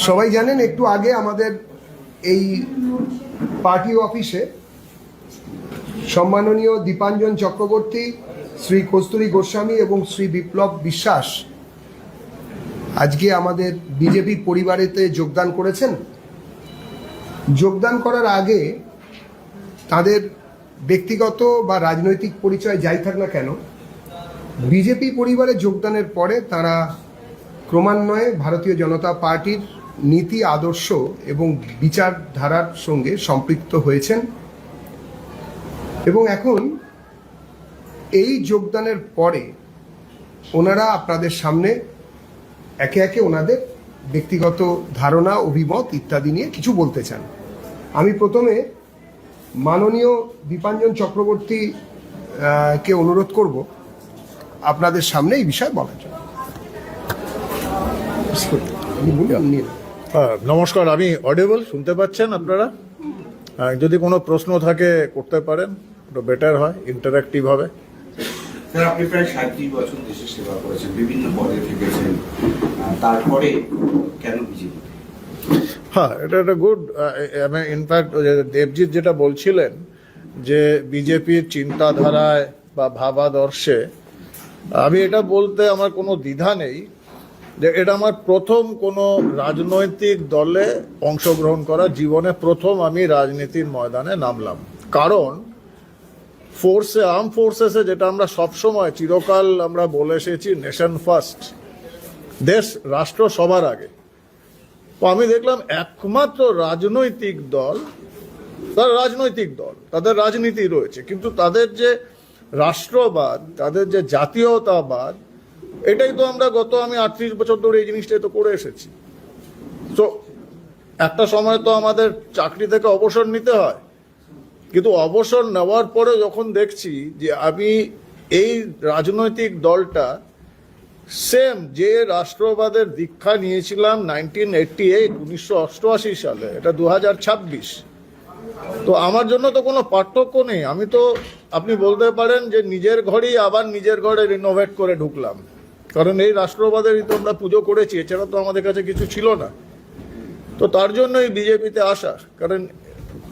সবাই জানেন একটু আগে আমাদের এই পার্টি অফিসে সম্মাননীয় দীপাঞ্জন চক্রবর্তী, শ্রী কস্তুরী গোস্বামী এবং শ্রী বিপ্লব বিশ্বাস আজকে আমাদের বিজেপি পরিবারেতে যোগদান করেছেন। যোগদান করার আগে তাদের ব্যক্তিগত বা রাজনৈতিক পরিচয় যাই থাক না কেন, বিজেপি পরিবারে যোগদানের পরে তারা ক্রমান্বয়ে ভারতীয় জনতা পার্টির নীতি, আদর্শ এবং বিচারধারার সঙ্গে সম্পৃক্ত হয়েছেন এবং এখন এই যোগদানের পরে ওনারা আপনাদের সামনে একে একে ওনাদের ব্যক্তিগত ধারণা, অভিমত ইত্যাদি নিয়ে কিছু বলতে চান। আমি প্রথমে মাননীয় দীপাঞ্জন চক্রবর্তী কে অনুরোধ করব আপনাদের সামনে এই বিষয়ে বলার জন্য। নমস্কার, আমি অডিবল, শুনতে পাচ্ছেন আপনারা? যদি কোনো প্রশ্ন থাকে করতে পারেন, একটু বেটার হয়, ইন্টারঅ্যাক্টিভ হবে। স্যার, আপনি প্রায় 37 বছর দেশের সেবা করেছেন, বিভিন্ন পদে থেকেছেন, তারপরে কেন বিজেপি? হ্যাঁ, এটা একটা গুড, ইনফ্যাক্ট দেবজিৎ যেটা বলছিলেন যে বিজেপির চিন্তাধারায় বা ভাবাদর্শে, আমি এটা বলতে আমার কোনো দ্বিধা নেই যে এটা আমার প্রথম কোনো রাজনৈতিক দলে অংশগ্রহণ করা, জীবনে প্রথম আমি রাজনীতির ময়দানে নামলাম। কারণ আর্ম ফোর্সেসে যেটা আমরা সবসময় চিরকাল আমরা বলে এসেছি, নেশন ফার্স্ট, দেশ রাষ্ট্র সবার আগে। তো আমি দেখলাম একমাত্র রাজনৈতিক দল, তাদের রাজনীতি রয়েছে, কিন্তু তাদের যে রাষ্ট্রবাদ, তাদের যে জাতীয়তাবাদ, এটাই তো আমরা আমি 38 বছর ধরে এই জিনিসটাই তো করে এসেছি। তো একটা সময় তো আমাদের চাকরি থেকে অবসর নিতে হয়, কিন্তু অবসর নেওয়ার পরে যখন দেখছি যে আমি এই রাজনৈতিক দলটা সেম যে রাষ্ট্রবাদের দীক্ষা নিয়েছিলাম 1988 সালে, এটা 2026, তো আমার জন্য তো কোনো পার্থক্য নেই। আমি তো, আপনি বলতে পারেন যে নিজের ঘরেই আবার নিজের ঘরে রিনোভেট করে ঢুকলাম, কারণ এই রাষ্ট্রবাদেরই তো আমরা পুজো করেছি, এছাড়া তো আমাদের কাছে কিছু ছিল না। তো তার জন্যই বিজেপিতে আসা, কারণ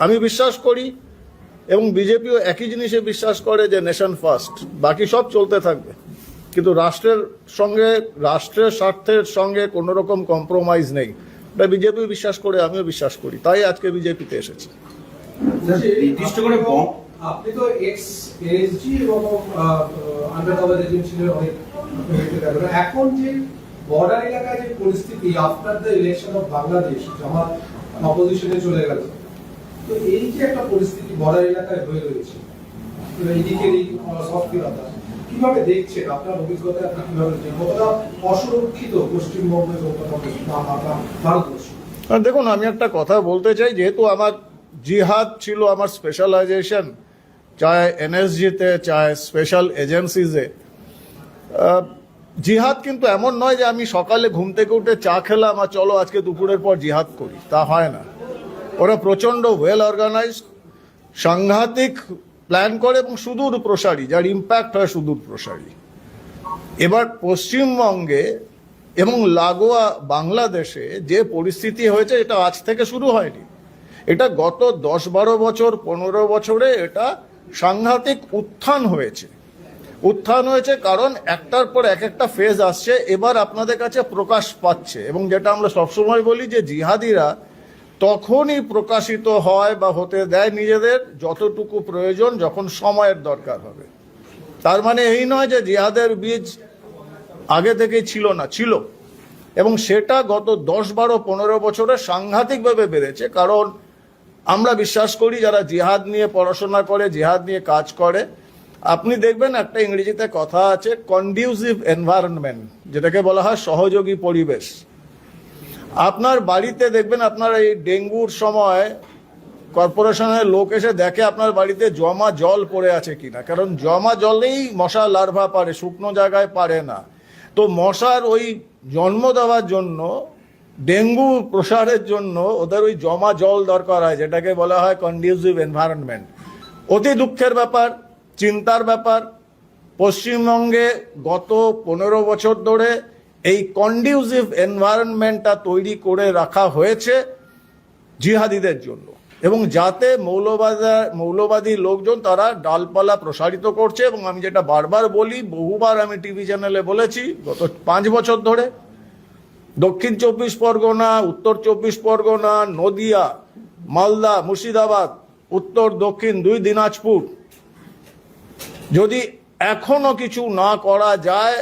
আমি বিশ্বাস করি এবং বিজেপিও একই জিনিসে বিশ্বাস করে যে নেশন ফার্স্ট, বাকি সব চলতে থাকবে, কিন্তু রাষ্ট্রের সঙ্গে, রাষ্ট্রের স্বার্থের সঙ্গে কোনো রকম কম্প্রোমাইজ নেই। এটা বিজেপি বিশ্বাস করে, আমিও বিশ্বাস করি, তাই আজকে বিজেপিতে এসেছি। নির্দিষ্ট করে আপনি তো এক্স এসজি এবং আন্ডারকভার এজেন্ট ছিলেন অনেক, এখন যে বর্ডার এলাকায় যে পরিস্থিতি after the election of Bangladesh, Jamaat অপোজিশনে চলে গেল, তো এই যে একটা পরিস্থিতি বর্ডার এলাকায় হয়ে রয়েছে, এইদিকের এই সক্রিয়তা কিভাবে দেখছেন? আপনার অভিজ্ঞতা আপনি কিভাবে দেখছেন? কতটা অসুরক্ষিত পশ্চিমবঙ্গ এবং ভারতবর্ষ? দেখুন, আমি একটা কথা বলতে চাই, যেহেতু আমার জিহাদ ছিল আমার স্পেশালাইজেশন, চাहे এনএসজিতে, চাहे স্পেশাল এজেন্সিজে। জিহাদ কিন্তু এমন নয় যে আমি সকালে ঘুম থেকে উঠে চা খেলাম আর চলো আজকে দুপুরের পর জিহাদ করি, তা হয় না। ওরা প্রচণ্ড ওয়েল অর্গানাইজড, সাংঘাতিক প্ল্যান করে এবং সুদূর প্রসারী, যার ইম্প্যাক্ট হয় সুদূর প্রসারী। এবার পশ্চিমবঙ্গে এবং লাগোয়া বাংলাদেশে যে পরিস্থিতি হয়েছে, এটা আজ থেকে শুরু হয়নি, এটা গত 10-12 বছর, 15 বছরে এটা সাংঘাতিক উত্থান হয়েছে। কারণ একটার পর একটা ফেজ আসছে, এবার আপনাদের কাছে প্রকাশ পাচ্ছে, এবং যেটা আমরা সবসময় বলি যে জিহাদিরা তখনই প্রকাশিত হয় বা হতে দেয় নিজেদের যতটুকু প্রয়োজন, যখন সময়ের দরকার হবে। তার মানে এই নয় যে জিহাদের বীজ আগে থেকেই ছিল না, ছিল, এবং সেটা গত 10-12-15 বছরে সাংঘাতিকভাবে বেড়েছে। কারণ আমরা বিশ্বাস করি, যারা জিহাদ নিয়ে পড়াশোনা করে, জিহাদ নিয়ে কাজ করে, আপনি দেখবেন একটা ইংরেজিতে কথা আছে, কন্ডিউসিভ এনভায়রনমেন্ট, যেটাকে বলা হয় সহযোগী পরিবেশ। আপনার বাড়িতে দেখবেন, আপনার এই ডেঙ্গুর সময় কর্পোরেশনের লোক এসে দেখে আপনার বাড়িতে জমা জল পড়ে আছে কিনা, কারণ জমা জলেই মশা লার্ভা পারে, শুকনো জায়গায় পারে না। তো মশার ওই জন্ম দেওয়ার জন্য, ডেঙ্গু প্রসারের জন্য ওদের ওই জমা জল দরকার হয়, যেটাকে বলা হয় কন্ডিউসিভ এনভায়রনমেন্ট। অতি দুঃখের ব্যাপার, চিন্তার ব্যাপার, পশ্চিমবঙ্গে গত 15 বছর ধরে এই কন্ডিউসিভ এনভায়রনমেন্টটা তৈরি করে রাখা হয়েছে জিহাদিদের জন্য, এবং যাতে মৌলবাদী লোকজন তারা ডালপালা প্রসারিত করছে। এবং আমি যেটা বারবার বলি, বহুবার আমি টিভি চ্যানেলে বলেছি গত 5 বছর ধরে, দক্ষিণ 24 পরগনা, উত্তর 24 পরগনা, নদিয়া, মালদা, মুর্শিদাবাদ, উত্তর দক্ষিণ 2 দিনাজপুর, যদি এখনো কিছু না করা যায়,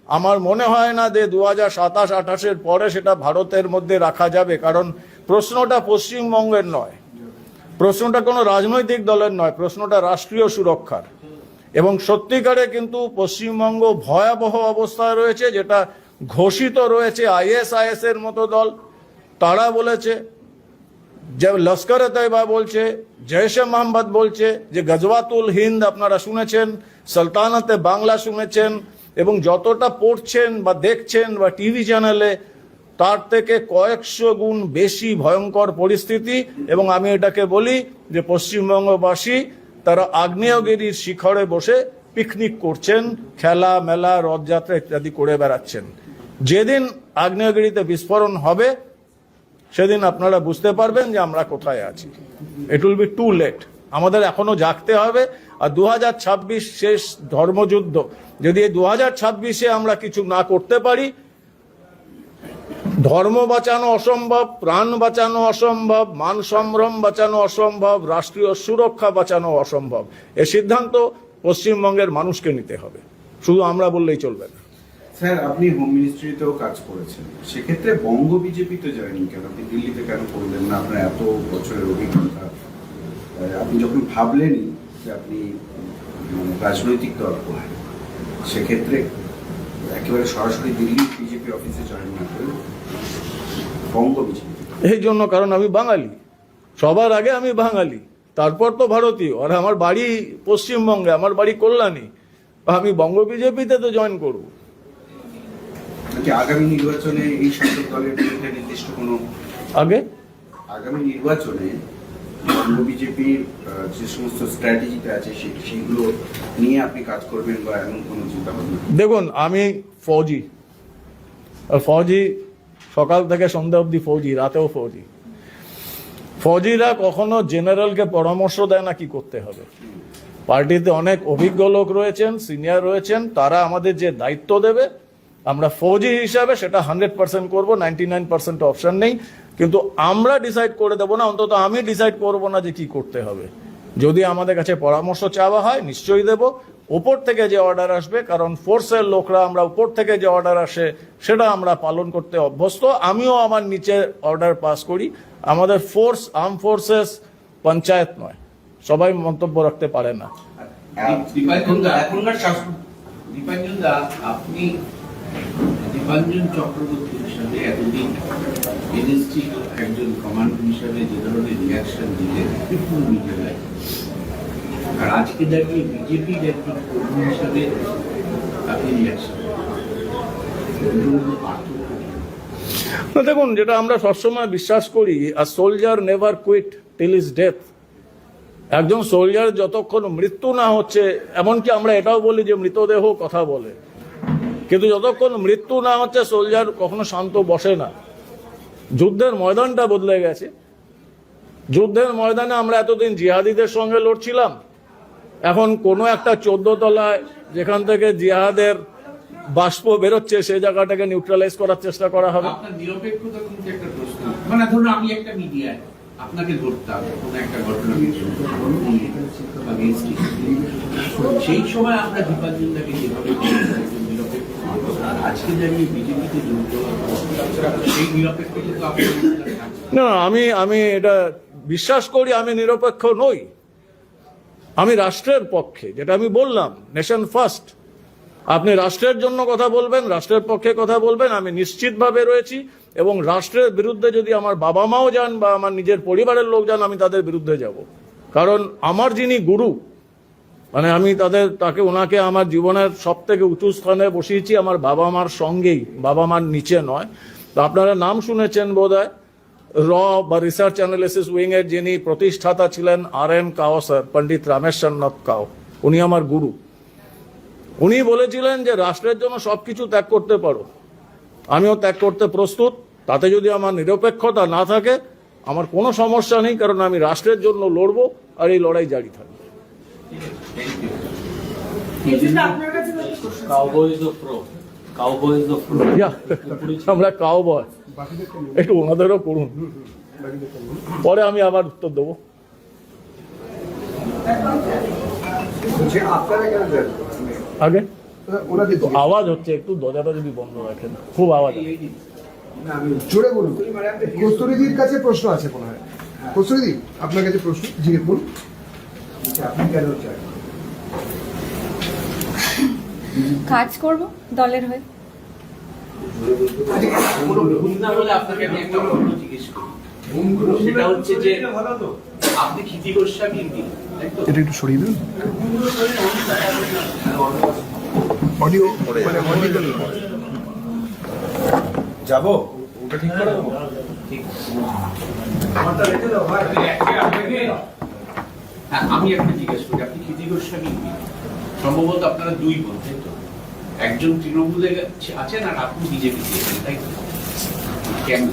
আমার মনে হয় না যে 2027-28-এর পরে সেটা ভারতের মধ্যে রাখা যাবে। কারণ প্রশ্নটা পশ্চিমবঙ্গের নয়, প্রশ্নটা কোনো রাজনৈতিক দলের নয়, প্রশ্নটা রাষ্ট্রীয় সুরক্ষার। এবং সত্যিকারে কিন্তু পশ্চিমবঙ্গ ভয়াবহ অবস্থায় রয়েছে, যেটা ঘোষিত রয়েছে ISIS এর মতো দল। তারা বলেছে, যে লস্করে তৈবা বলছে, জৈশে মোহাম্মদ বলছে, যে গজওয়াতুল হিন্দ আপনারা শুনেছেন, সালতানাতে বাংলা শুনেছেন, এবং যতটা পড়ছেন বা দেখছেন বা টিভি চ্যানেলে, তার থেকে কয়েকশো গুণ বেশি ভয়ঙ্কর পরিস্থিতি। এবং আমি এটাকে বলি যে পশ্চিমবঙ্গবাসী তারা আগ্নেয়গিরির শিখরে বসে পিকনিক করছেন, খেলা মেলা রথযাত্রা ইত্যাদি করে বেড়াচ্ছেন। যেদিন আগ্নেয়গিরিতে বিস্ফোরণ হবে সেদিন আপনারা বুঝতে পারবেন যে আমরা কোথায় আছি। It will be too late. আমাদের এখনো জাগতে হবে। আর 2026 শেষ ধর্মযুদ্ধ, যদি এই 2026-এ আমরা কিছু না করতে পারি, ধর্ম বাঁচানো অসম্ভব, প্রাণ বাঁচানো অসম্ভব, মান সম্ভ্রম বাঁচানো অসম্ভব, রাষ্ট্রীয় সুরক্ষা বাঁচানো অসম্ভব। এ সিদ্ধান্ত পশ্চিমবঙ্গের মানুষকে নিতে হবে, শুধু আমরা বললেই চলবে না। স্যার, আপনি হোম মিনিস্ট্রিতেও কাজ করেছেন, সেক্ষেত্রে বঙ্গ বিজেপিতে জয়েনিং কেন? আপনি দিল্লিতে কেন করলেন না? আপনার এত বছরের অভিজ্ঞতা, আপনি যখন ভাবলেনই যে আপনি রাজনৈতিক দল করবেন, সেক্ষেত্রে একেবারে সরাসরি দিল্লি বিজেপি অফিসে জয়েন না করে বঙ্গ বিজেপি? এই জন্য, কারণ আমি বাঙালি, সবার আগে আমি বাঙালি, তারপর তো ভারতীয়। আর আমার বাড়ি পশ্চিমবঙ্গে, আমার বাড়ি কল্যাণী, আমি বঙ্গ বিজেপিতে তো জয়েন করবো। আগামী নির্বাচনে এই শাসক দলের বিরুদ্ধে নির্দিষ্ট কোনো আগামী নির্বাচনে বঙ্গ বিজেপির যে সমস্ত স্ট্র্যাটেজিটা আছে সেগুলো নিয়ে আপনি কাজ করবেন বা এমন কোনো চিন্তা ভাবনা? দেখুন, আমি ফৌজি, আর ফৌজি সকাল থেকে সন্ধ্যা অবধি ফৌজি, রাতেও ফৌজি। ফৌজিরা কখনো জেনারেলকে পরামর্শ দেয় না কি করতে হবে। পার্টিতে অনেক অভিজ্ঞ লোক রয়েছেন, সিনিয়র রয়েছেন, তারা আমাদের যে দায়িত্ব দেবে, আমরা ফৌজি হিসাবে সেটা 100% করব, 99% অপশন নেই। কিন্তু আমরা ডিসাইড করে দেবো না, অন্তত আমি ডিসাইড করব না যে কি করতে হবে। যদি আমাদের কাছে পরামর্শ চাওয়া হয় নিশ্চয়ই দেব, উপর থেকে যে অর্ডার আসবে, কারণ ফোর্সের লোকরা, আমরা উপর থেকে যে অর্ডার আসে সেটা আমরা পালন করতে অভ্যস্ত। আমিও আমার নিচে অর্ডার পাস করি। আমাদের ফোর্স, আর্ম ফোর্সেস পঞ্চায়েত নয়, সবাই মন্তব্য রাখতে পারে না। এখনকার শাসক আপনি দীপাঞ্জন চক্রবর্তীর সাথে এতদিন এনএসটি একজন কমান্ড হিসাবে যে ধরনের রিয়াকশন দিলেন বিভিন্ন মিডিয়ায়, আর আজকে দাঁড়িয়ে বিজেপির একজন কর্মী হিসাবে আপনি রিয়াকশন, দেখুন, যেটা আমরা সবসময় বিশ্বাস করি, a soldier never quit till his death. একজন সোলজার যতক্ষণ মৃত্যু না হচ্ছে, এমনকি আমরা এটাও বলি যে মৃতদেহ কথা বলে, কিন্তু যতক্ষণ মৃত্যু না হচ্ছে সোলজার কখনো শান্ত বসে না। যুদ্ধের ময়দানটা বদলে গেছে। যুদ্ধের ময়দানে আমরা এতদিন জিহাদিদের সঙ্গে লড়ছিলাম, এখন কোনো একটা 14 তলায় যেখান থেকে জিহাদের বাষ্প বেরোচ্ছে সেই জায়গাটাকে নিউট্রালাইজ করার চেষ্টা করা হবে। আপনার নিরপেক্ষতা কিন্তু একটা প্রশ্ন। মানে ধরুন আমি একটা মিডিয়ায় আপনাকে ধরতাম কোনো একটা ঘটনা, সেই সময় আমরা দীপাঞ্জনটাকে যেভাবে নিরপেক্ষ, আর আজকে দাঁড়িয়ে বিজেপিতে যুক্ত সেই নিরপেক্ষতা তো আপনার না, আমি এটা বিশ্বাস করি, আমি নিরপেক্ষ নই। আমি রাষ্ট্রের পক্ষে, যেটা আমি বললাম, নেশন ফার্স্ট। আপনি রাষ্ট্রের জন্য কথা বলবেন, রাষ্ট্রের পক্ষে কথা বলবেন, আমি নিশ্চিতভাবে রয়েছি। এবং রাষ্ট্রের বিরুদ্ধে যদি আমার বাবা মাও যান বা আমার নিজের পরিবারের লোক যান, আমি তাদের বিরুদ্ধে যাব। কারণ আমার যিনি গুরু, মানে আমি ওনাকে আমার জীবনের সব থেকে উঁচু স্থানে বসিয়েছি, আমার বাবা মার সঙ্গেই, বাবা মার নিচে নয়। তো আপনারা নাম শুনেছেন বোধহয়, বা রিসার্চ অ্যানালিসিস উইং এর যিনি প্রতিষ্ঠাতা ছিলেন RN কাও স্যার, পণ্ডিত রামেশ্বরনাথ কাও, উনি আমার গুরু। উনি বলেছিলেন যে রাষ্ট্রের জন্য সবকিছু ত্যাগ করতে পারো, আমিও ত্যাগ করতে প্রস্তুত। তাতে যদি আমার নিরপেক্ষতা না থাকে আমার কোনো সমস্যা নেই, কারণ আমি রাষ্ট্রের জন্য লড়বো আর এই লড়াই জারি থাকবে। আমরা কাউবয়, একটু ওনাদেরও করুন, পরে আমি আবার উত্তর দেবো। আগে ওনাদের তো আওয়াজ হচ্ছে, একটু দরজাটা যদি বন্ধ রাখেন, খুব আওয়াজ আছে। জোরে বলুন। কস্তুরীদির কাছে প্রশ্ন আছে মনে হয়। কস্তুরীদি, আপনার কাছে প্রশ্ন জিজ্ঞেস করুন। আপনি কেন চান? কাজ করব দলের হয়ে। না হলে আপনাকে আমি একটা প্রশ্ন জিজ্ঞেস করি, সেটা হচ্ছে যে আপনি ক্ষিতি গোস্বামীর দিন, তাই তো? এটা একটু সরিয়ে দেন। অডিও মানে অডিও যাবো ওটা ঠিক করে দেবো। হ্যাঁ, আমি একটা জিজ্ঞেস করি, আপনি ক্ষিতি গোস্বামীর দিন, সম্ভবত আপনারা দুই বোন, তাই তো? একজন তৃণমূলে আছেন আর আপনি বিজেপিতে আছেন, তাই তো? কেন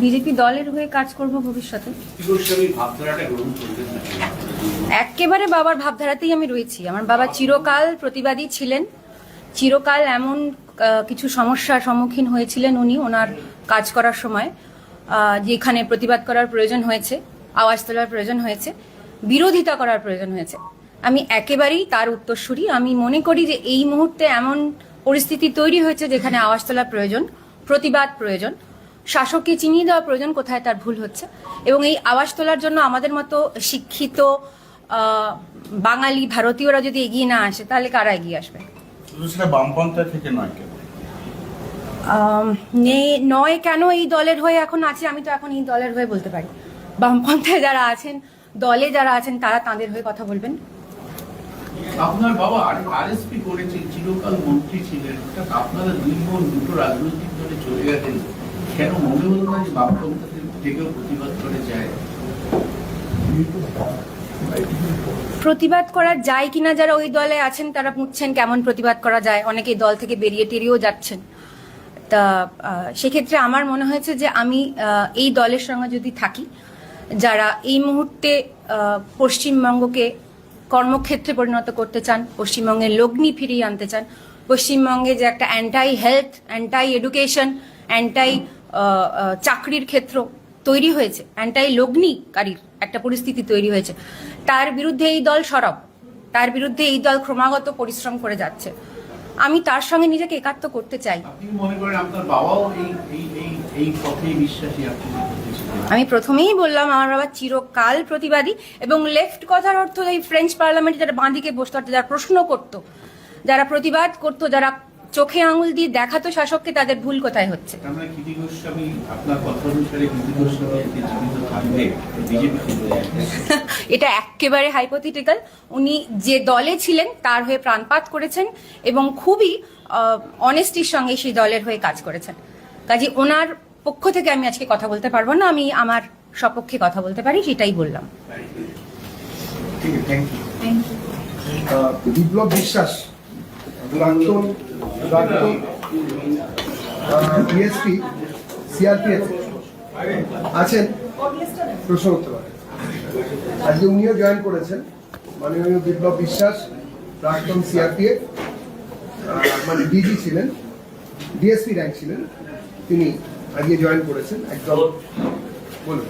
বিজেপি দলের হয়ে কাজ করব ভবিষ্যতে। ক্ষিতি গোস্বামীর ভাবধারাটা গ্রহণ করবেন না কেন? একেবারে বাবার ভাবধারাতেই আমি রয়েছি। আমার বাবা চিরকাল প্রতিবাদী ছিলেন, চিরকাল এমন কিছু সমস্যার সম্মুখীন হয়েছিলেন উনি ওনার কাজ করার সময়, যেখানে প্রতিবাদ করার প্রয়োজন হয়েছে, আওয়াজ তোলার প্রয়োজন হয়েছে, বিরোধিতা করার প্রয়োজন হয়েছে। আমি একেবারেই তার উত্তরসূরি। আমি মনে করি যে এই মুহূর্তে এমন পরিস্থিতি তৈরি হয়েছে যেখানে আওয়াজ তোলা প্রয়োজন, প্রতিবাদ প্রয়োজন, শাসককে চিনিয়ে দেওয়া প্রয়োজন কোথায় তার ভুল হচ্ছে, এবং এই আওয়াজ তোলার জন্য আমাদের মতো শিক্ষিত বাঙালি ভারতীয়রা যদি এগিয়ে না আসে তাহলে কারা এগিয়ে আসবে? শুধু সেটা বামপন্থা থেকে নয় কেন? নয় কেন এই দলের হয়ে এখন আছে, আমি তো এখন এই দলের হয়ে বলতে পারি। বামপন্থায় যারা আছেন, দলে যারা আছেন, তারা তাদের হয়ে কথা বলবেন। আপনার বাবা আরএসপি করেছেন, চিরকাল মন্ত্রী ছিলেন, হঠাৎ আপনারা দুই বোন দুটো রাজনৈতিক দলে চলে গেলেন, কেন মনে হলো না যে বামপন্থাদের থেকেও প্রতিবাদ করে যায়? প্রতিবাদ করা যায় কিনা যারা ওই দলে আছেন তারা বুঝছেন কেমন প্রতিবাদ করা যায়, অনেকে দল থেকে বেরিয়ে টেরিয়েও যাচ্ছেন। তা সেক্ষেত্রে আমার মনে হয়েছে যে আমি এই দলের সঙ্গে যদি থাকি, যারা এই মুহূর্তে পশ্চিমবঙ্গকে কর্মক্ষেত্রে পরিণত করতে চান, পশ্চিমবঙ্গের লগ্নি ফিরিয়ে আনতে চান, পশ্চিমবঙ্গে যে একটা anti health, anti education, anti চাকরির ক্ষেত্র তৈরি হয়েছে, অ্যান্টাই লগ্নিকারীর একটা পরিস্থিতি তৈরি হয়েছে, তার বিরুদ্ধে এই দল সরব, তার বিরুদ্ধে এই দল ক্রমাগত পরিশ্রম করে যাচ্ছে। আমি তার সঙ্গে নিজেকে একাত্ম করতে চাই। আপনি মনে করেন আপনার বাবাও এই পথেই বিশ্বাসী? আপনি আমি প্রথমেই বললাম আমার বাবা চিরকাল প্রতিবাদী, এবং লেফট কথার অর্থ এই ফ্রেঞ্চ পার্লামেন্টে যারা বাঁদিকে বসতে পারতো, যারা প্রশ্ন করতো, যারা প্রতিবাদ করতো, যারা চোখে আঙুল দিয়ে দেখাতো শাসককে, তাদের ভুল কোথায় হচ্ছে। আমরা ক্ষিতি গোস্বামী, আপনার কথা অনুসারে ক্ষিতি গোস্বামী জীবিত থাকবে বিজেপি? এটা একেবারে হাইপোথেটিক্যাল। উনি যে দলে ছিলেন তার হয়ে প্রাণপাত করেছেন এবং খুবই অনেস্টির সঙ্গে সেই দলের হয়ে কাজ করেছেন। কাজে ওনার পক্ষ থেকে আমি আজকে কথা বলতে পারবো না, আমি আমার সপক্ষে কথা বলতে পারি, সেটাই বললাম। বিপ্লব বিশ্বাস, প্রাক্তন ডিএসপি সিআরপিএফ আছেন, প্রশ্ন করতে পারেন। আজকে উনিও জয়েন করেছেন। মাননীয় বিপ্লব বিশ্বাস, প্রাক্তন সিআরপিএফ, মানে ডিজি ছিলেন, ডিএসপি র্যাঙ্ক ছিলেন, তিনি আজকে জয়েন করেছেন। একদম বলুন।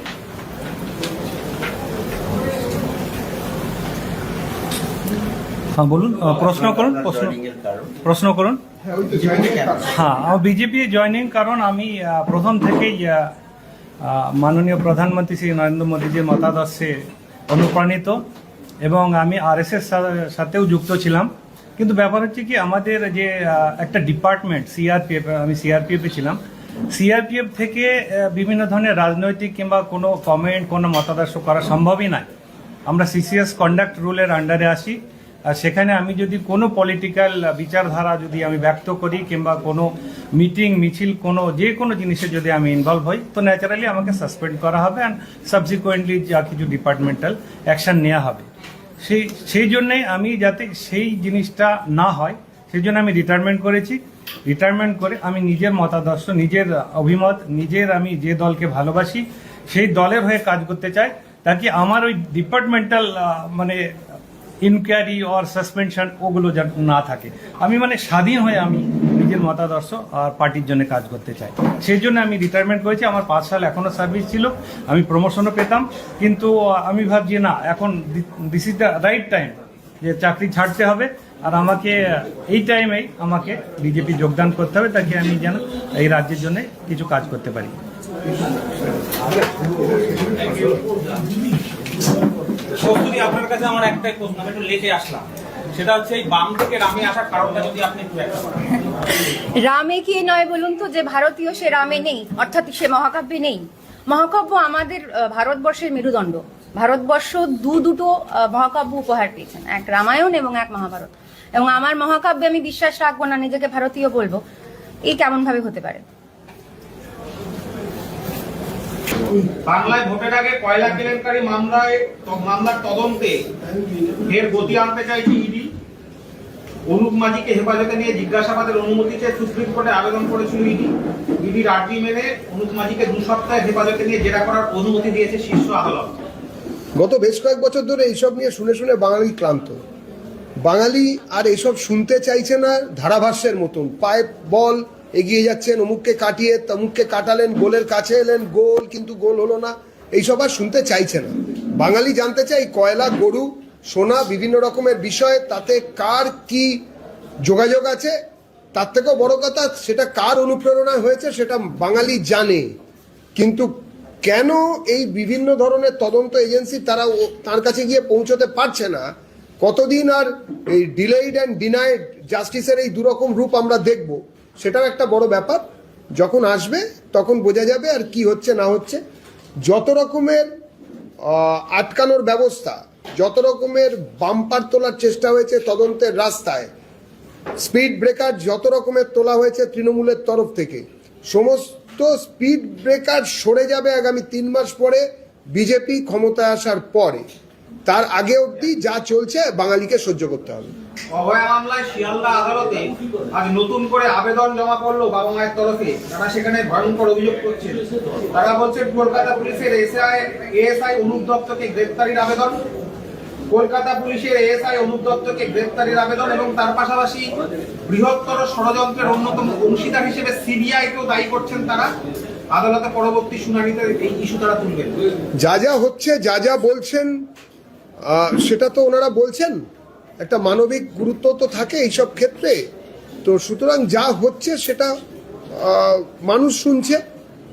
हाँ बोलून प्रश्न करुन प्रश्न करुन হ্যাঁ, ওই তো জয়েনিং এর কারণ। हाँ বিজেপি জয়েনিং কারণ আমি প্রথম থেকেই মাননীয় প্রধানমন্ত্রী শ্রী নরেন্দ্র মোদীজির মতাদর্শে অনুপ্রাণিত এবং আমি আরএসএস সাথেও যুক্ত ছিলাম। কিন্তু ব্যাপার হচ্ছে কি, আমাদের যে একটা ডিপার্টমেন্ট সিআরপিএফ, আমি সিআরপিএফে ছিলাম, সিআরপিএফ থেকে বিভিন্ন ধরনের রাজনৈতিক কিংবা কোনো কমেন্ট, কোনো মতাদর্শ করা সম্ভবই নয়। আমরা সিসিএস কন্ডাক্ট রুলের আন্ডারে আসি, আর সেখানে আমি যদি কোনো পলিটিক্যাল বিচারধারা যদি আমি ব্যক্ত করি কিংবা কোনো মিটিং মিছিল যে কোনো জিনিসে যদি আমি ইনভলভ হই, তো ন্যাচারালি আমাকে সাসপেন্ড করা হবে অ্যান্ড সাবসিকুয়েন্টলি যা কিছু ডিপার্টমেন্টাল অ্যাকশন নেওয়া হবে। সেই জন্যই আমি যাতে সেই জিনিসটা না হয় সেই জন্য আমি রিটায়ারমেন্ট করেছি। রিটায়ারমেন্ট করে আমি নিজের মতাদর্শ, নিজের অভিমত, আমি যে দলকে ভালোবাসি সেই দলের হয়ে কাজ করতে চাই, তাকে আমার ওই ডিপার্টমেন্টাল মানে ইনকোয়ারি অর সাসপেনশন ওগুলো যেন না থাকে। আমি মানে স্বাধীন হয়ে আমি নিজের মতাদর্শ আর পার্টির জন্য কাজ করতে চাই। সেই জন্য আমি রিটায়ারমেন্ট করেছি। আমার 5 সাল এখনও সার্ভিস ছিল, আমি প্রমোশনও পেতাম, কিন্তু আমি ভাবছি না, এখন this is the right time যে চাকরি ছাড়তে হবে, আর আমাকে এই টাইমেই আমাকে বিজেপি যোগদান করতে হবে, তাকে আমি যেন এই রাজ্যের জন্য কিছু কাজ করতে পারি। কস্তুরী, আপনার কাছে আমার একটাই প্রশ্ন, আমি একটু লেটে আসলাম, সেটা হচ্ছে এই বাম থেকে রামে আসার কারণটা যদি আপনি একটু একটা বলেন। রামে কি নয় বলুন তো, যে ভারতীয় সে রামে নেই, অর্থাৎ সে মহাকাব্যে নেই। মহাকাব্য আমাদের ভারতবর্ষের মেরুদণ্ড। ভারতবর্ষ দুটো মহাকাব্য উপহার পেয়েছেন, এক রামায়ণ এবং এক মহাভারত। এবং আমার মহাকাব্যে আমি বিশ্বাস রাখবো না, নিজেকে ভারতীয় বলবো, এই কেমন ভাবে হতে পারে? বাংলায় ভোটের আগে কয়লা কেলেঙ্কারি মামলার তদন্তে ফের গতি আনতে চাইছে ইডি। অনুপ মাঝিকে হেফাজতে নিয়ে জিজ্ঞাসাবাদের অনুমতি চেয়ে সুপ্রিম কোর্টে আবেদন করেছিল ইডি। ইডির আর্জি মেনে অনুপ মাঝিকে 2 সপ্তাহ হেফাজতে নিয়ে জেরা করার অনুমতি দিয়েছে শীর্ষ আদালত। গত বেশ কয়েক বছর ধরে এইসব নিয়ে শুনে শুনে বাঙালি ক্লান্ত। বাঙালি আর এসব শুনতে চাইছে না। ধারাভাষ্যের মতন পাইপ বল এগিয়ে যাচ্ছেন, অমুককে কাটিয়ে তমুককে কাটালেন, গোলের কাছে এলেন, গোল কিন্তু গোল হলো না, এইসব আর শুনতে চাইছে না। বাঙালি জানতে চাই কয়লা, গরু, সোনা, বিভিন্ন রকমের বিষয়, তাতে কার কি যোগাযোগ আছে, তার থেকেও বড় কথা সেটা কার অনুপ্রেরণায় হয়েছে সেটা বাঙালি জানে। কিন্তু কেন এই বিভিন্ন ধরনের তদন্ত এজেন্সি তার কাছে গিয়ে পৌঁছতে পারছে না? কতদিন আর এই ডিলেইড অ্যান্ড ডিনাইড জাস্টিসের এই দুরকম রূপ আমরা দেখব, সেটাও একটা বড় ব্যাপার। যখন আসবে তখন বোঝা যাবে আর কি হচ্ছে না হচ্ছে। যত রকমের আটকানোর ব্যবস্থা, যত রকমের বাম্পার তোলার চেষ্টা হয়েছে তদন্তের রাস্তায়, স্পিড ব্রেকার যত রকমের তোলা হয়েছে তৃণমূলের তরফ থেকে, সমস্ত স্পিড ব্রেকার সরে যাবে আগামী 3 মাস পরে বিজেপি ক্ষমতায় আসার পরে। তার আগে অবধি যা চলছে বাঙালিকে সহ্য করতে হবে। অভয়া মামলায় শিয়ালদা আদালতে আজ নতুন করে আবেদন জমা করলো বাবা মায়ের তরফে। তারা সেখানে ভয়ঙ্কর অভিযোগ করছেন। তারা বলছেন কলকাতা পুলিশের এএসআই অনুপ দত্তকে গ্রেপ্তারির আবেদন, কলকাতা পুলিশের এএসআই অনুপ দত্তকে গ্রেপ্তারির আবেদন এবং তার পাশাপাশি বৃহত্তর ষড়যন্ত্রের অন্যতম অংশীদার হিসেবে সিবিআইকেও দায়ী করছেন তারা। আদালতে পরবর্তী শুনানিতে এই ইস্যু তারা তুলবেন। যা যা হচ্ছে, যা যা বলছেন, সেটা তো ওনারা বলছেন, একটা মানবিক গুরুত্ব তো থাকে এইসব ক্ষেত্রে। তো সুতরাং যা হচ্ছে সেটা মানুষ শুনছে।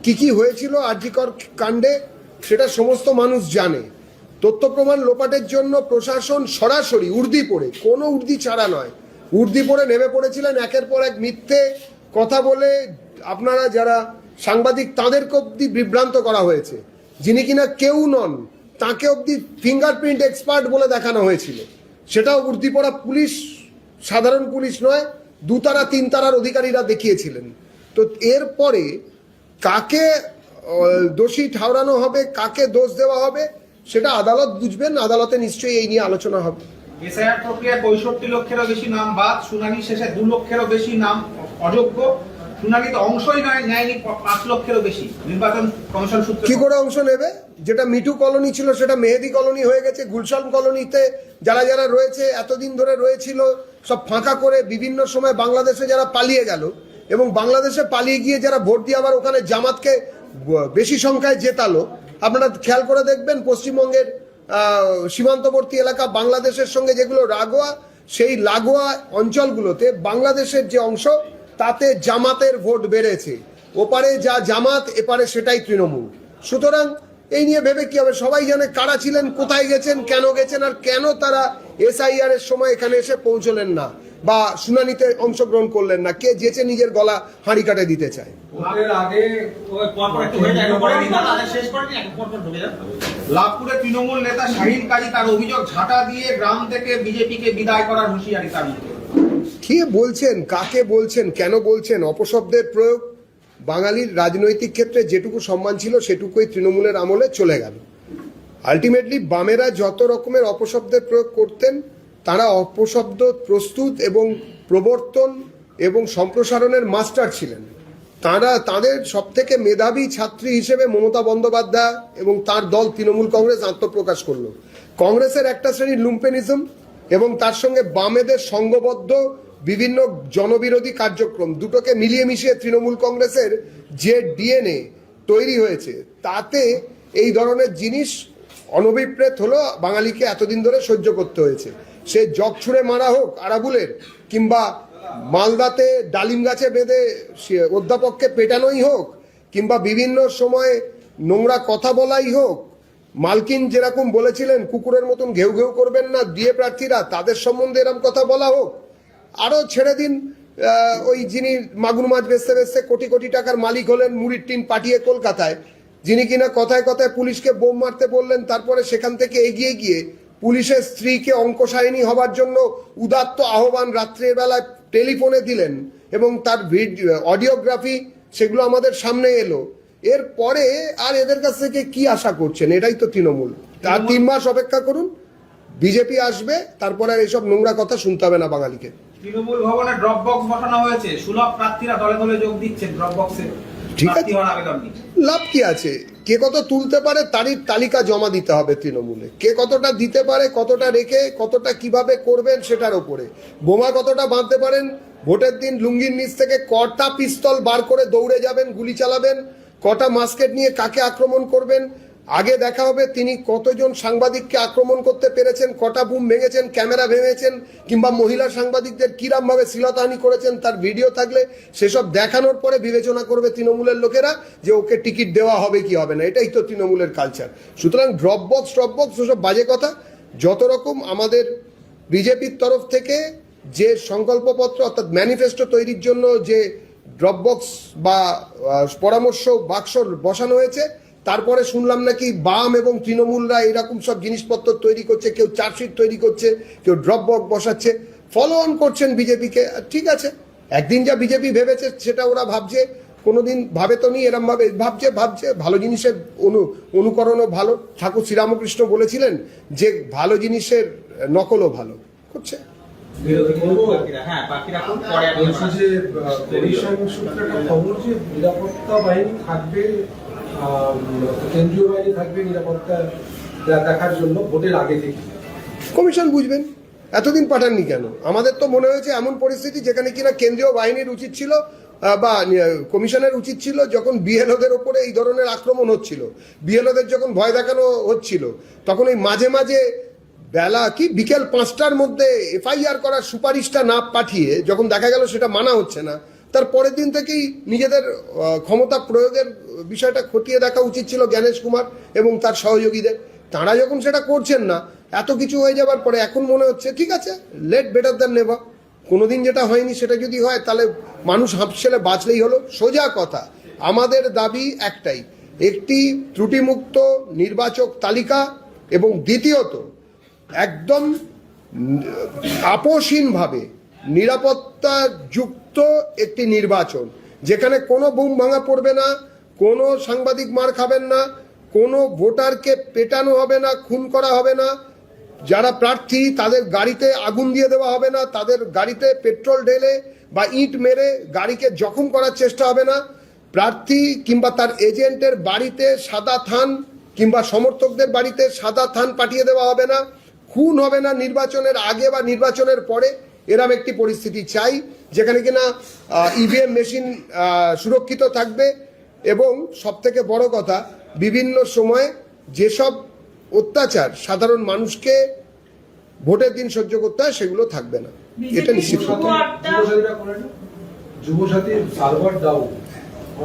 কি হয়েছিল আরজিকর কাণ্ডে সেটা সমস্ত মানুষ জানে। তথ্য প্রমাণ লোপাটের জন্য প্রশাসন সরাসরি উর্দি পড়ে, কোনো উর্দি ছাড়া নয়, উর্দি পড়ে নেমে পড়েছিলেন। একের পর এক মিথ্যে কথা বলে আপনারা যারা সাংবাদিক তাদেরকে অব্দি বিভ্রান্ত করা হয়েছে। যিনি কিনা কেউ নন তাকে অব্দি ফিঙ্গারপ্রিন্ট এক্সপার্ট বলে দেখানো হয়েছিল। সেটাও উর্দি পড়া পুলিশ, সাধারণ পুলিশ নয়, 2 তারা 3 তারার অধিকারীরা দেখিয়েছিলেন। তো এরপরে কাকে দোষী ঠাওরানো হবে, কাকে দোষ দেওয়া হবে, সেটা আদালত বুঝবেন। আদালতে নিশ্চয়ই এই নিয়ে আলোচনা হবে। এসআইআর প্রক্রিয়ায় 65 লক্ষেরও বেশি নাম বাদ, শুনানি শেষে 2 লক্ষেরও বেশি নাম অযোগ্য। শুনানিতে অংশই নেয়নি 5 লক্ষেরও বেশি। নির্বাচন কমিশন সূত্রে কি করে অংশ নেবে? যেটা মিটু কলোনি ছিল সেটা মেহেদি কলোনি হয়ে গেছে। গুলশান কলোনিতে যারা যারা রয়েছে, এতদিন ধরে রয়েছিল, সব ফাঁকা করে বিভিন্ন সময় বাংলাদেশে যারা পালিয়ে গেল এবং বাংলাদেশে পালিয়ে গিয়ে যারা ভোট দিয়ে আবার ওখানে জামাতকে বেশি সংখ্যায় জেতালো। আপনারা খেয়াল করে দেখবেন পশ্চিমবঙ্গের সীমান্তবর্তী এলাকা বাংলাদেশের সঙ্গে যেগুলো লাগোয়া, সেই লাগোয়া অঞ্চলগুলোতে বাংলাদেশের যে অংশ তাতে জামাতের ভোট বেড়েছে। ওপারে যা জামাত, এপারে সেটাই তৃণমূল। সুতরাং এই নিয়ে ভেবে কি হবে? সবাই জানে কারা ছিলেন, কোথায় গেছেন, কেন গেছেন, আর কেন তারা এসআইআর এর সময় এখানে এসে পৌঁছলেন না বা শুনানিতে অংশগ্রহণ করলেন না। কে যেচে নিজের গলা হাঁড়ি কাটে দিতে চায়। লাভপুরে তৃণমূল নেতা শাহিন কাজী তার অভিযোগ ঝাঁটা দিয়ে গ্রাম থেকে বিজেপিকে বিদায় করার হুঁশিয়ারি তার মুখে। কে বলছেন, কাকে বলছেন, কেন বলছেন? অপশব্দের প্রয়োগ। বাঙালির রাজনৈতিক ক্ষেত্রে যেটুকু সম্মান ছিল সেটুকুই তৃণমূলের আমলে চলে গেল। আলটিমেটলি বামেরা যত রকমের অপশব্দের প্রয়োগ করতেন, তারা অপশব্দ প্রস্তুত এবং প্রবর্তন এবং সম্প্রসারণের মাস্টার ছিলেন। তাদের সবথেকে মেধাবী ছাত্রী হিসেবে মমতা বন্দ্যোপাধ্যায় এবং তার দল তৃণমূল কংগ্রেস আত্মপ্রকাশ করলো। কংগ্রেসের একটা শ্রেণীর লুম্পেনিজম এবং তার সঙ্গে বামেদের সংঘবদ্ধ বিভিন্ন জনবিরোধী কার্যক্রম দুটোকে মিলিয়ে মিশিয়ে তৃণমূল কংগ্রেসের যে ডিএনএ তৈরি হয়েছে, তাতে এই ধরনের জিনিস অনভিপ্রেত হলো বাঙালিকে এতদিন ধরে সহ্য করতে হয়েছে। সে জগ ছুঁড়ে মারা হোক আরাবুলের, কিংবা মালদাতে ডালিম গাছে বেঁধে অধ্যাপককে পেটানোই হোক, কিংবা বিভিন্ন সময় নোংরা কথা বলাই হোক। মালকিন যেরকম বলেছিলেন কুকুরের মতন ঘেউ ঘেউ করবেন না ডিএ প্রার্থীরা, তাদের সম্বন্ধে এরকম কথা বলা হোক। আরও ছেড়ে দিন ওই যিনি মাগুর মাছ বেচতে বেচতে কোটি কোটি টাকার মালিক হলেন মুড়ির টিন পাঠিয়ে কলকাতায়, যিনি কিনা কথায় কথায় পুলিশকে বোম মারতে বললেন, তারপরে সেখান থেকে এগিয়ে গিয়ে পুলিশের স্ত্রীকে অঙ্কশায়নী হবার জন্য উদাত্ত আহ্বান রাত্রের বেলায় টেলিফোনে দিলেন এবং তার অডিওগ্রাফি সেগুলো আমাদের সামনে এলো। এরপরে আর এদের কাছ থেকে কি আশা করছেন? এটাই তো তৃণমূল। তার 3 মাস অপেক্ষা করুন, বিজেপি আসবে, তারপরে আর এসব নোংরা কথা শুনতে হবে না বাঙালিকে। তৃণমূল ভবনে ড্রপ বক্স বসানো হয়েছে, সুলভ প্রার্থীরা দলে দলে যোগ দিচ্ছেন ড্রপ বক্সে। ঠিক আছে, লাভ কি আছে? কে কত তুলতে পারে তারই তালিকা জমা দিতে হবে তৃণমূলে। কে কতটা দিতে পারে, কতটা রেখে কতটা কিভাবে করবেন সেটার ওপরে। বোমা কতটা বাঁধতে পারেন, ভোটের দিন লুঙ্গির নিচ থেকে কটা পিস্তল বার করে দৌড়ে যাবেন, গুলি চালাবেন, কটা মাস্কেট নিয়ে কাকে আক্রমণ করবেন, আগে দেখা হবে তিনি কতজন সাংবাদিককে আক্রমণ করতে পেরেছেন, কটা বুম ভেঙেছেন, ক্যামেরা ভেঙেছেন, কিংবা মহিলা সাংবাদিকদের কিরমভাবে শ্লীলতাহানি করেছেন তার ভিডিও থাকলে সেসব দেখানোর পরে বিবেচনা করবে তৃণমূলের লোকেরা যে ওকে টিকিট দেওয়া হবে কি হবে না। এটাই তো তৃণমূলের কালচার। সুতরাং ড্রপ বক্স ওসব বাজে কথা। যত রকম আমাদের বিজেপির তরফ থেকে যে সংকল্পপত্র অর্থাৎ ম্যানিফেস্টো তৈরির জন্য যে ড্রপ বক্স বা পরামর্শ বাক্স বসানো হয়েছে, তারপরে শুনলাম নাকি বাম এবং তৃণমূলরা এরকম সব জিনিসপত্র তৈরি করছে, কেউ চার্জশিট তৈরি করছে, কেউ ড্রপ বক্স বসাচ্ছে, ফলো অন করছেন বিজেপিকে। ঠিক আছে, একদিন যা বিজেপি ভেবেছে সেটা ওরা ভাবছে, কোনোদিন ভাবে তো নি এরম ভাবে ভাবছে ভালো জিনিসের অনুকরণও ভালো। ঠাকুর শ্রীরামকৃষ্ণ বলেছিলেন যে ভালো জিনিসের নকলও ভালো করছে। নিরাপত্তা বাহিনী থাকবে, কেন্দ্রীয় বাহিনী থাকবে নিরাপত্তা দেখার জন্য ভোটের আগে থেকে। কমিশন বুঝবেন, এতদিন পাঠাননি কেন? আমাদের তো মনে হয়েছে এমন পরিস্থিতি যেখানে কিনা কেন্দ্রীয় বাহিনীর উচিত ছিল বা কমিশনের উচিত ছিল, যখন বিএলওদের ওপরে এই ধরনের আক্রমণ হচ্ছিল, বিএলওদের যখন ভয় দেখানো হচ্ছিল, তখন এই মাঝে মাঝে বেলা কি বিকেল 5টার মধ্যে এফআইআর করার সুপারিশটা না পাঠিয়ে যখন দেখা গেল সেটা মানা হচ্ছে না, তার পরের দিন থেকেই নিজেদের ক্ষমতা প্রয়োগের বিষয়টা খতিয়ে দেখা উচিত ছিল জ্ঞানেশ কুমার এবং তার সহযোগীদের। তাঁরা যখন সেটা করছেন না, এত কিছু হয়ে যাবার পরে এখন মনে হচ্ছে ঠিক আছে, লেট বেটার দ্যান নেভার। কোনোদিন যেটা হয়নি সেটা যদি হয় তাহলে মানুষ হাঁপছেলে বাঁচলেই হলো। সোজা কথা, আমাদের দাবি একটাই, একটি ত্রুটিমুক্ত নির্বাচক তালিকা এবং দ্বিতীয়ত একদম আপোষহীনভাবে নিরাপত্তাযুক্ত একটি নির্বাচন, যেখানে কোনো বুম ভাঙা পড়বে না, কোনো সাংবাদিক মার খাবেন না, কোনো ভোটারকে পেটানো হবে না, খুন করা হবে না, যারা প্রার্থী তাদের গাড়িতে আগুন দিয়ে দেওয়া হবে না, তাদের গাড়িতে পেট্রোল ঢেলে বা ইট মেরে গাড়িকে জখম করার চেষ্টা হবে না, প্রার্থী কিংবা তার এজেন্টের বাড়িতে সাদা থান কিংবা সমর্থকদের বাড়িতে সাদা থান পাঠিয়ে দেওয়া হবে না, খুন হবে না নির্বাচনের আগে বা নির্বাচনের পরে। এরম একটি পরিস্থিতি চাই যেখানে কিনা ইভিএম মেশিন সুরক্ষিত থাকবে এবং সবথেকে বড় কথা, বিভিন্ন সময়ে যেসব অত্যাচার সাধারণ মানুষকে ভোটের দিন সহ্য করতে হয় সেগুলো থাকবে না। এটা নিশ্চিত করতে হবে। যুবসাথীর সার্ভার ডাউন,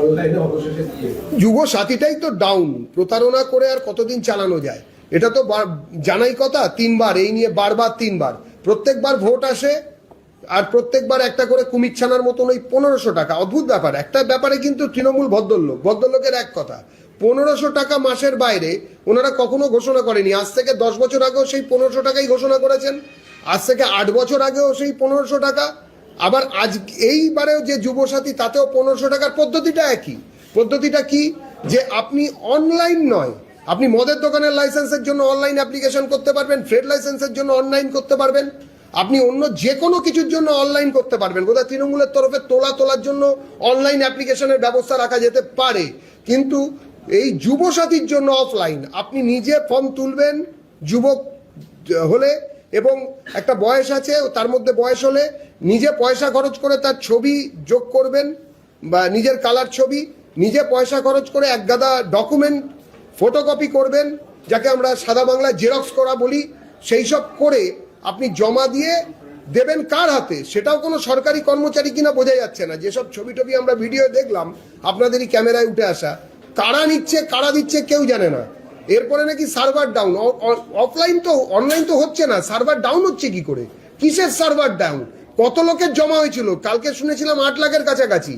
অনলাইনে অবশেষে দিয়ে যুব সাথীটাই তো ডাউন। প্রতারণা করে আর কতদিন চালানো যায়? এটা তো জানাই কথা, 3বার এই নিয়ে বারবার 3বার, প্রত্যেকবার ভোট আসে আর প্রত্যেকবার একটা করে কুমিরছানার মতন ওই 1500 টাকা। অদ্ভুত ব্যাপার, একটা ব্যাপারে কিন্তু তৃণমূল ভদ্রলোকের এক কথা, 1500 টাকা মাসের বাইরে ওনারা কখনো ঘোষণা করেনি। আজ থেকে 10 বছর আগেও সেই 1500 টাকাই ঘোষণা করেছেন, আজ থেকে 8 বছর আগেও সেই 1500 টাকা, আবার আজ এইবারেও যে যুবসাথী তাতেও 1500 টাকার পদ্ধতিটা একই। পদ্ধতিটা কি? যে আপনি অনলাইন নয়, আপনি মদের দোকানের লাইসেন্সের জন্য অনলাইন অ্যাপ্লিকেশন করতে পারবেন, ট্রেড লাইসেন্সের জন্য অনলাইন করতে পারবেন, আপনি অন্য যে কোনো কিছুর জন্য অনলাইন করতে পারবেন, বোধহয় তৃণমূলের তরফে তোলার জন্য অনলাইন অ্যাপ্লিকেশনের ব্যবস্থা রাখা যেতে পারে, কিন্তু এই যুবসাথীর জন্য অফলাইন আপনি নিজে ফর্ম তুলবেন যুবক হলে, এবং একটা বয়স আছে, তার মধ্যে বয়স হলে নিজে পয়সা খরচ করে তার ছবি যোগ করবেন বা নিজের কালার ছবি, নিজে পয়সা খরচ করে এক গাদা ডকুমেন্ট ফটোকপি করবেন, যাকে আমরা সাদা বাংলায় জেরক্স করা বলি, সেই সব করে আপনি জমা দিয়ে দেবেন কার হাতে, সেটাও কোনো সরকারি কর্মচারী কিনা বোঝা যাচ্ছে না। যেসব ছবি টবি আমরা ভিডিও দেখলাম আপনাদেরই ক্যামেরায় উঠে আসা, কারা নিচ্ছে কারা দিচ্ছে কেউ জানে না। এরপরে নাকি সার্ভার ডাউন, অফলাইন তো অনলাইন তো হচ্ছে না, সার্ভার ডাউন হচ্ছে কি করে? কিসের সার্ভার ডাউন? কত লোকের জমা হয়েছিল? কালকে শুনেছিলাম 8 লাখের কাছাকাছি।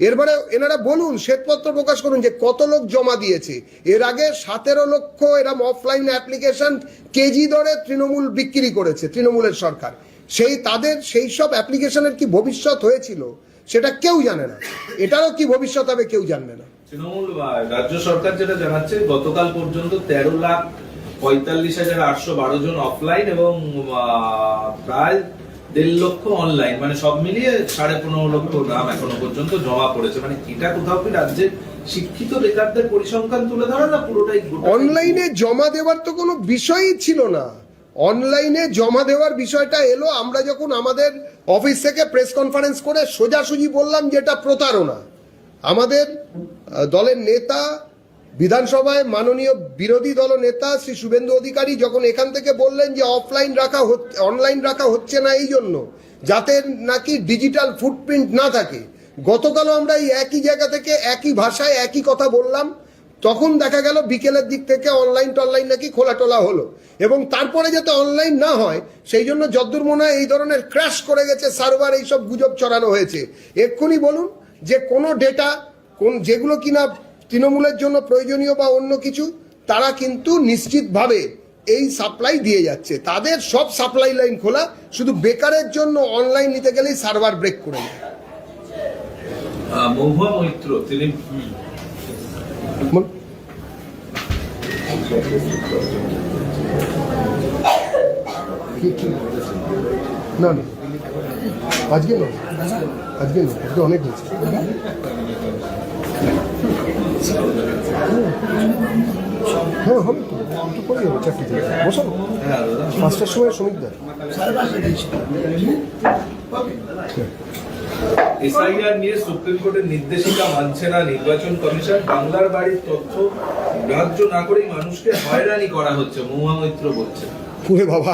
এরপরে এনারা বলুন, শ্বেতপত্র প্রকাশ করুন যে কত লোক জমা দিয়েছে। এর আগে 17 লক্ষ এরম অফলাইন অ্যাপ্লিকেশন কেজি দরে তৃণমূল বিক্রি করেছে, তৃণমূলের সরকার। সেই সব অ্যাপ্লিকেশনের কি ভবিষ্যৎ হয়েছিল সেটা কেউ জানে না, এটারও কি ভবিষ্যৎ হবে কেউ জানবে না। তৃণমূল রাজ্য সরকার যেটা জানাচ্ছে, গতকাল পর্যন্ত 13,45,812 জন অফলাইন এবং প্রায় 1.5 লক্ষ অনলাইন, মানে সব মিলিয়ে 15.5 লক্ষ নাম এখনো পর্যন্ত জমা পড়েছে। মানে এটা কোথাও কি রাজ্যের শিক্ষিত বেকারদের পরিসংখ্যান তুলে ধরে না? পুরোটাই অনলাইনে জমা দেওয়ার তো কোনো বিষয়ই ছিল না। অনলাইনে জমা দেওয়ার বিষয়টা এলো আমরা যখন আমাদের অফিস থেকে প্রেস কনফারেন্স করে সোজাসুজি বললাম যে এটা প্রতারণা। আমাদের দলের নেতা, বিধানসভায় মাননীয় বিরোধী দল নেতা শ্রী শুভেন্দু অধিকারী যখন এখান থেকে বললেন যে অনলাইন রাখা হচ্ছে না এই জন্য যাতে নাকি ডিজিটাল ফুটপ্রিন্ট না থাকে, গতকালও আমরা এই একই জায়গা থেকে একই ভাষায় একই কথা বললাম। তখন দেখা গেল বিকেলের দিক থেকে অনলাইন নাকি খোলা টোলা হলো, এবং তারপরে যাতে অনলাইন না হয় সেই জন্য যদ্দূর মনে হয় এই ধরনের ক্র্যাশ করে গেছে সার্ভার, এইসব গুজব ছড়ানো হয়েছে। এক্ষুনি বলুন যে কোনো ডেটা যেগুলো কিনা তৃণমূলের জন্য প্রয়োজনীয় বা অন্য কিছু, তারা কিন্তু নিশ্চিতভাবে এই সাপ্লাই দিয়ে যাচ্ছে। তাদের সব সাপ্লাই লাইন খোলা, শুধু বেকারের জন্য অনলাইন নিতে গেলেই সার্ভার ব্রেক করে দেয়। মহুয়া মৈত্র তিনি না না আজকে অনেক হয়েছে। হ্যাঁ হবে তো, একটু পরেই হবে, 4টে থেকে বসো, 5টার সময় শ্রমিকদের এসআইআর নিয়ে সুপ্রিম কোর্টের নির্দেশিকা মানছে না নির্বাচন কমিশন। বাংলার বাড়ির তথ্য গ্রাহ্য না করেই মানুষকে হয়রানি করা হচ্ছে, মহুয়া মৈত্র বলছে। পুরে বাবা,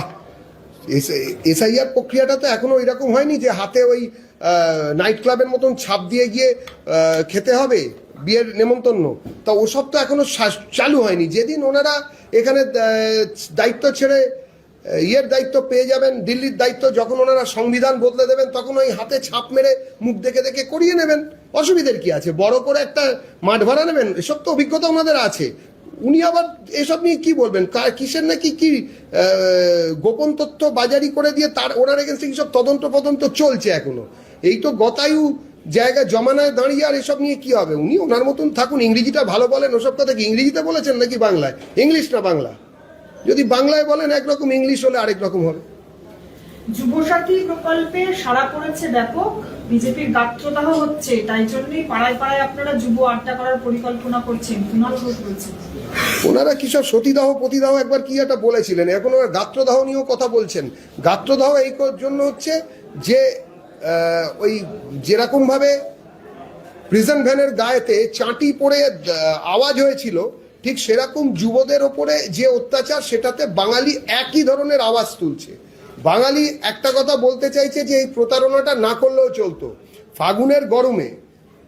এসআইআর প্রক্রিয়াটা তো এখনো এরকম হয়নি যে হাতে ওই নাইট ক্লাবের মতন ছাপ দিয়ে গিয়ে খেতে হবে বিয়ের নেমন্তন্ন, তা ওসব তো এখনো চালু হয়নি। যেদিন ওনারা এখানে দায়িত্ব ছেড়ে দায়িত্ব পেয়ে যাবেন, দিল্লির দায়িত্ব, যখন ওনারা সংবিধান বদলে দেবেন তখন ওই হাতে ছাপ মেরে মুখ দেখে করিয়ে নেবেন, অসুবিধার কি আছে? বড় করে একটা মাঠ ভাড়া নেবেন, এসব তো অভিজ্ঞতা ওনাদের আছে। উনি আবার এসব নিয়ে কি বলবেন? কিসের নাকি কি গোপন তথ্য বাজারি করে দিয়ে ওনার এগেন্সে কি সব তদন্ত চলছে এখনো। এই তো গতায়ু জায়গায় জমানায় দাঁড়িয়ে আর এসব নিয়ে কি হবে? উনি ওনার মতন থাকুন, ইংরেজিটা ভালো বলেন, ওসব কথা কি ইংরেজিতে বলেছেন নাকি বাংলায়? ইংলিশ না বাংলা? যদি বাংলায় বলেন একরকম, ইংলিশ হলে আরেক রকম হবে। যুবসাথী প্রকল্পে সারা পড়েছে ব্যাপক, বিজেপির গাত্রদাহ হচ্ছে, তাই জন্যই পাড়ায় পাড়ায় আপনারা যুব আড্ডা করার পরিকল্পনা করছেন, কুণাল ঘোষ বলছেন। ওনারা কি সব সতীদাহ প্রতিদাহ একবার কি একটা বলেছিলেন, এখন ওরা গাত্রদাহ নিয়েও কথা বলছেন। গাত্রদাহ এই জন্য হচ্ছে যে ওই যেরকমভাবে প্রিজন ভ্যানের গায়েতে চাঁটি পড়ে আওয়াজ হয়েছিল, ঠিক সেরকম যুবদের ওপরে যে অত্যাচার, সেটাতে বাঙালি একই ধরনের আওয়াজ তুলছে। বাঙালি একটা কথা বলতে চাইছে যে এই প্রতারণাটা না করলেও চলতো। ফাগুনের গরমে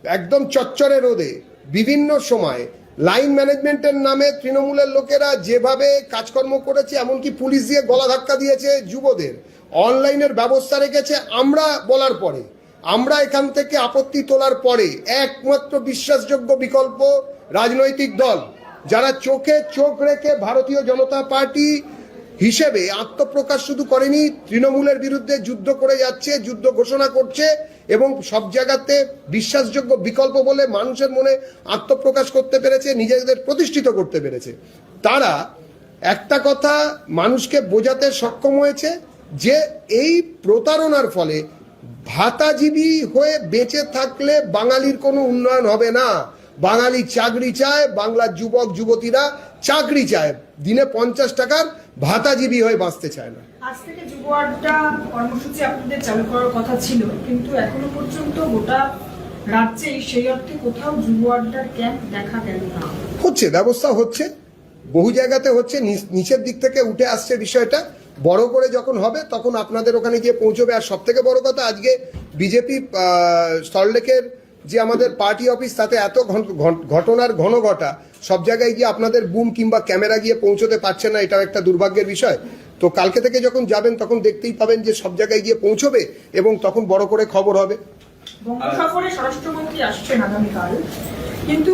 একদম চচ্চরে রোদে বিভিন্ন সময় লাইন ম্যানেজমেন্টের নামে তৃণমূলের লোকেরা যেভাবে কাজকর্ম করেছে, এমনকি পুলিশ দিয়ে গলা ধাক্কা দিয়েছে যুবদের, অনলাইনের ব্যবস্থা রেখেছে। আমরা বলার পরে, আমরা এখান থেকে আপত্তি তোলার পরে একমাত্র বিশ্বাসযোগ্য বিকল্প রাজনৈতিক দল যারা চোখে চোখ রেখে ভারতীয় জনতা পার্টি হিসেবে আত্মপ্রকাশ শুধু করেনি, তৃণমূলের বিরুদ্ধে যুদ্ধ করে যাচ্ছে, যুদ্ধ ঘোষণা করছে এবং সব জায়গাতে বিশ্বাসযোগ্য বিকল্প বলে মানুষের মনে আত্মপ্রকাশ করতে পেরেছে, নিজেদের প্রতিষ্ঠিত করতে পেরেছে। তারা একটা কথা মানুষকে বোঝাতে সক্ষম হয়েছে যে এই প্রতারণার ফলে ভাতাজীবী হয়ে বেঁচে থাকলে বাঙালির কোনো উন্নয়ন হবে না। বাঙালি চাকরি চায়, বাংলার যুবক যুবতীরা চাকরি চায়, দিনে 50 টাকার ভাতাজীবী হয়ে বাঁচতে চায় না। আজ থেকে যুব আড্ডা কর্মসূচি আপনাদের চালু করার কথা ছিল, কিন্তু এখনো পর্যন্ত গোটা রাজ্যে সেই অর্থে কোথাও যুব আড্ডার ক্যাম্প দেখা গেল না। হচ্ছে, ব্যবস্থা হচ্ছে, বহু জায়গাতে হচ্ছে, নিচের দিক থেকে উঠে আসছে বিষয়টা। বড় করে যখন হবে তখন আপনাদের ওখানে গিয়ে পৌঁছবে। আর সব থেকে বড় কথা, আজকে বিজেপি সল্টলেকের যে আমাদের পার্টি অফিস, তাতে এত ঘটনার ঘটা, সব জায়গায় গিয়ে আপনাদের বুম কিংবা ক্যামেরা গিয়ে পৌঁছতে পারছে না, এটাও একটা দুর্ভাগ্যের বিষয়। তো কালকে থেকে যখন যাবেন তখন দেখতেই পাবেন যে সব জায়গায় গিয়ে পৌঁছবে এবং তখন বড় করে খবর হবে। বঙ্গ সফরে স্বরাষ্ট্রমন্ত্রী আসছেন আগামীকাল, কিন্তু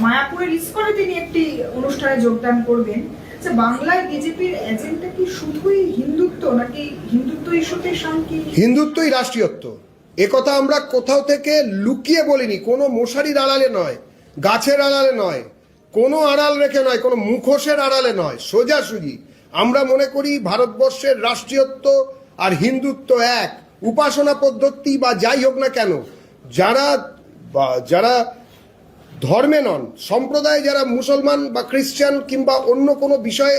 মায়াপুরের ইসকনে তিনি একটি অনুষ্ঠানে যোগদান করবেন। যে বাংলায় বিজেপির এজেন্ডা কি শুধুই হিন্দুত্ব, নাকি হিন্দুত্ব ইস্যুতে শান্তি? হিন্দুত্বই রাষ্ট্রীয়ত্ব, একথা আমরা কোথাও থেকে লুকিয়ে বলিনি। কোনো মশারির আড়ালে নয়, গাছের আড়ালে নয়, কোনো আড়াল রেখে নয়, কোনো মুখোশের আড়ালে নয়, সোজাসুজি আমরা মনে করি ভারতবর্ষের রাষ্ট্রীয়ত্ব আর হিন্দুত্ব এক। উপাসনা পদ্ধতি বা যাই হোক না কেন, যারা ধর্মে নন, সম্প্রদায় যারা মুসলমান বা খ্রিস্টান কিংবা অন্য কোনো বিষয়ে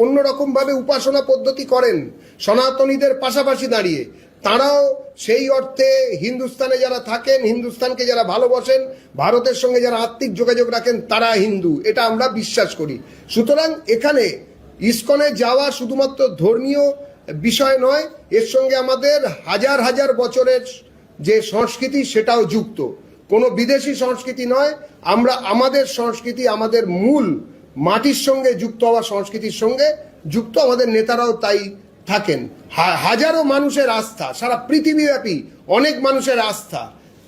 অন্যরকমভাবে উপাসনা পদ্ধতি করেন সনাতনীদের পাশাপাশি দাঁড়িয়ে, তারাও সেই অর্থে হিন্দুস্তানে যারা থাকেন, হিন্দুস্তানকে যারা ভালোবাসেন, ভারতের সঙ্গে যারা আত্মিক যোগাযোগ রাখেন, তারা হিন্দু, এটা আমরা বিশ্বাস করি। সুতরাং এখানে ইসকনে যাওয়া শুধুমাত্র ধর্মীয় বিষয় নয়, এর সঙ্গে আমাদের হাজার হাজার বছরের যে সংস্কৃতি সেটাও যুক্ত, কোনো বিদেশি সংস্কৃতি নয়। আমরা আমাদের সংস্কৃতি, আমাদের মূল মাটির সঙ্গে যুক্ত হওয়া সংস্কৃতির সঙ্গে যুক্ত, আমাদের নেতারাও তাই থাকেন। হাজারো মানুষের আস্থা, সারা পৃথিবীব্যাপী অনেক মানুষের আস্থা,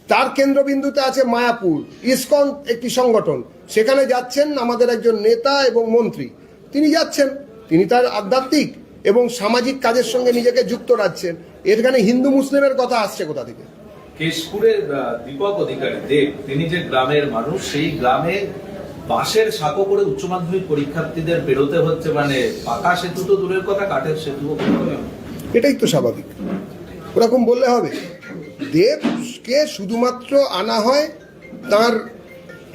তার কেন্দ্রবিন্দুতে আছে মায়াপুর। ইসকন একটি সংগঠন, সেখানে যাচ্ছেন আমাদের একজন নেতা এবং মন্ত্রী, তিনি যাচ্ছেন, তিনি তার আধ্যাত্মিক এবং সামাজিক কাজের সঙ্গে নিজেকে যুক্ত রাখছেন। এখানে হিন্দু মুসলিমের কথা আসছে কোথা থেকে? কেশপুরের দীপক অধিকারী দেব, তিনি যে গ্রামের মানুষ, সেই গ্রামে বাঁশের সাঁকো করে উচ্চ মাধ্যমিক পরীক্ষার্থীদের বেরোতে হচ্ছে, মানে পাকা সেতু তো দূরের কথা, কাঠের সেতুও। এটাই তো স্বাভাবিক, ওরকম বললে হবে? দেবকে শুধুমাত্র আনা হয় তার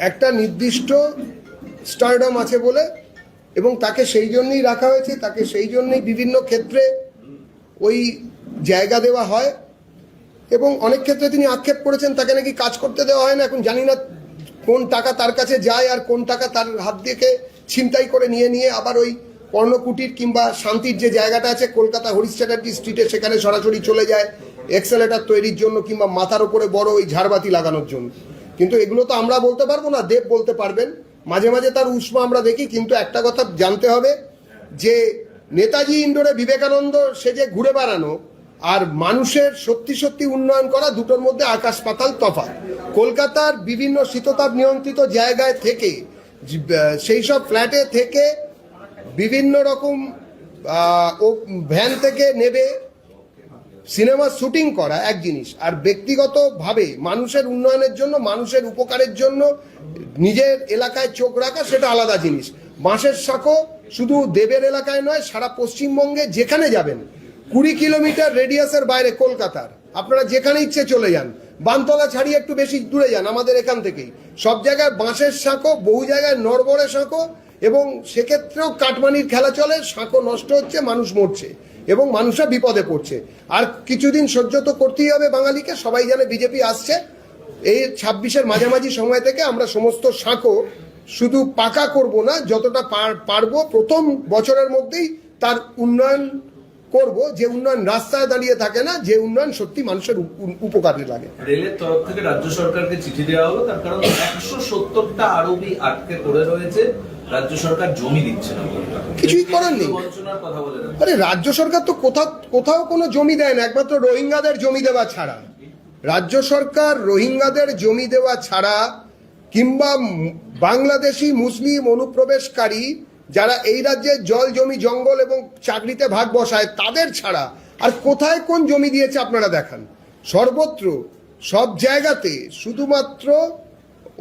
একটা নির্দিষ্ট স্টারডম আছে বলে, এবং তাকে সেই জন্যই রাখা হয়েছে, তাকে সেই জন্যই বিভিন্ন ক্ষেত্রে ওই জায়গা দেওয়া হয়। এবং অনেক ক্ষেত্রে তিনি আক্ষেপ করেছেন তাকে নাকি কাজ করতে দেওয়া হয় না। এখন জানি না কোন টাকা তার কাছে যায় আর কোন টাকা তার হাত থেকে ছিনতাই করে নিয়ে আবার ওই পর্ণকুটির কিংবা শান্তির যে জায়গাটা আছে কলকাতা হরিশ চ্যাটার্জি স্ট্রিটে, সেখানে সরাসরি চলে যায় এক্সেলেটার তৈরির জন্য কিংবা মাথার ওপরে বড় ওই ঝাড়বাতি লাগানোর জন্য। কিন্তু এগুলো তো আমরা বলতে পারবো না, দেব বলতে পারবেন। মাঝে মাঝে তার উষ্মা আমরা দেখি, কিন্তু একটা কথা জানতে হবে যে নেতাজি ইন্ডোরে বিবেকানন্দ সে যে ঘুরে বেড়ানো আর মানুষের সত্যি সত্যি উন্নয়ন করা, দুটোর মধ্যে আকাশ পাতাল তফাৎ। কলকাতার বিভিন্ন শীততাপ নিয়ন্ত্রিত জায়গায় থেকে, সেই সব ফ্ল্যাটে থেকে বিভিন্ন রকম ভ্যান থেকে নেবে সিনেমা শুটিং করা এক জিনিস, আর ব্যক্তিগতভাবে মানুষের উন্নয়নের জন্য, মানুষের উপকারের জন্য নিজের এলাকায় চোখ রাখা, সেটা আলাদা জিনিস। বাঁশের সাঁকো শুধু দেবের এলাকায় নয়, সারা পশ্চিমবঙ্গে যেখানে যাবেন, 20 কিলোমিটার রেডিয়াসের বাইরে কলকাতার আপনারা যেখানে ইচ্ছে চলে যান, বানতলা ছাড়িয়ে একটু বেশি দূরে যান আমাদের এখান থেকেই, সব জায়গায় বাঁশের সাঁকো, বহু জায়গায় নড়বড়ে সাঁকো, এবং সেক্ষেত্রেও কাটমানির খেলা চলে। সাঁকো নষ্ট হচ্ছে, মানুষ মরছে এবং মানুষরা বিপদে পড়ছে। আর কিছুদিন সহ্য তো করতেই হবে বাঙালিকে। সবাই জানে বিজেপি আসছে, এই 26-এর মাঝামাঝি সময় থেকে আমরা সমস্ত সাঁকো শুধু পাকা করব না, যতটা পারবো প্রথম বছরের মধ্যেই তার উন্নয়ন করব, যে উন্নয়ন রাস্তায় দাঁড়িয়ে থাকে না, যে উন্নয়ন সত্যি মানুষের উপকারে লাগে। রেলের তরফ থেকে রাজ্য সরকারকে চিঠি দেওয়া হলো, তার কারণ 170টা আরবি আটকে পড়ে রয়েছে, রাজ্য সরকার জমি দিচ্ছে না, কিছুই করার নেই। আরে রাজ্য সরকার তো কোথাও কোনো জমি দেয় না, একমাত্র রোহিঙ্গাদের জমি দেওয়া ছাড়া। রাজ্য সরকার রোহিঙ্গাদের জমি দেওয়া ছাড়া কিংবা বাংলাদেশি মুসলিম অনুপ্রবেশকারী যারা এই রাজ্যে জল জমি জঙ্গল এবং চাকরিতে ভাগ বসায় তাদের ছাড়া আর কোথায় কোন জমি দিয়েছে আপনারা দেখান। সর্বত্র সব জায়গাতে শুধুমাত্র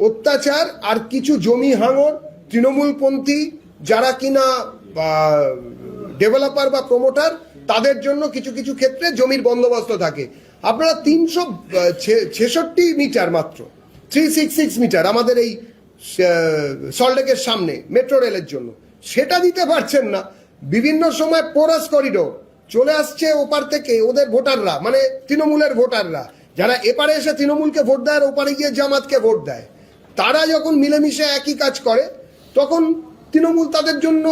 অত্যাচার আর কিছু জমি হাঙর, তৃণমূলপন্থী যারা কিনা ডেভেলপার বা প্রমোটার, তাদের জন্য কিছু কিছু ক্ষেত্রে জমির বন্দোবস্ত থাকে। আপনারা 366 মিটার মাত্র 366 মিটার আমাদের এই সল্টলেকের সামনে মেট্রো রেলের জন্য সেটা দিতে পারছেন না। বিভিন্ন সময় পোরাস করিডোর চলে আসছে ওপার থেকে ওদের ভোটাররা, মানে তৃণমূলের ভোটাররা যারা এপারে এসে তৃণমূলকে ভোট দেয় আর ওপারে গিয়ে জামাতকে ভোট দেয়, তারা যখন মিলেমিশে একই কাজ করে তখন তৃণমূল তাদের জন্য